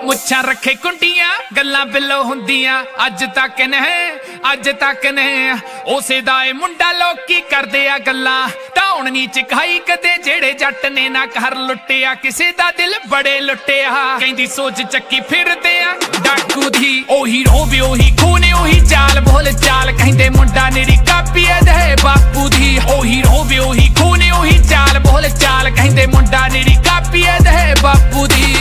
ਮੁੱਛਾਂ ਰੱਖੇ ਕੁੰਡੀਆਂ ਗੱਲਾਂ ਬਿੱਲੋ ਹੁੰਦੀਆਂ ਅੱਜ ਤੱਕ ਨੇ ਉਸੇ ਦਾ ਏ ਮੁੰਡਾ ਲੋਕੀ ਕਰਦੇ ਆ ਗੱਲਾਂ ਧੌਣ ਨੀ ਚਖਾਈ ਕਦੇ ਜਿਹੜੇ ਜੱਟ ਨੇ ਨਾ ਘਰ ਲੁੱਟਿਆ ਕਿਸੇ ਦਾ ਦਿਲ ਬੜੇ ਲੁੱਟਿਆ ਕਹਿੰਦੀ ਸੋਚ ਚੱਕੀ ਫਿਰਦੇ ਆ ਡਾਕੂ ਦੀ ਉਹੀ ਰੋਵੇ ਉਹੀ ਖੂਨੇ ਉਹੀ ਚਾਲ ਬੋਲ ਚਾਲ ਕਹਿੰਦੇ ਮੁੰਡਾ ਨਿਰੀ ਕਾਪੀ ਦੇ ਬਾਪੂ ਦੀ ਉਹੀ ਰੋਵੇ ਉਹੀ ਖੂਨੇ ਉਹੀ ਚਾਲ ਬੋਲ ਚਾਲ ਕਹਿੰਦੇ ਮੁੰਡਾ ਨਿਰੀ ਕਾਪੀ ਦੇ ਬਾਪੂ ਦੀ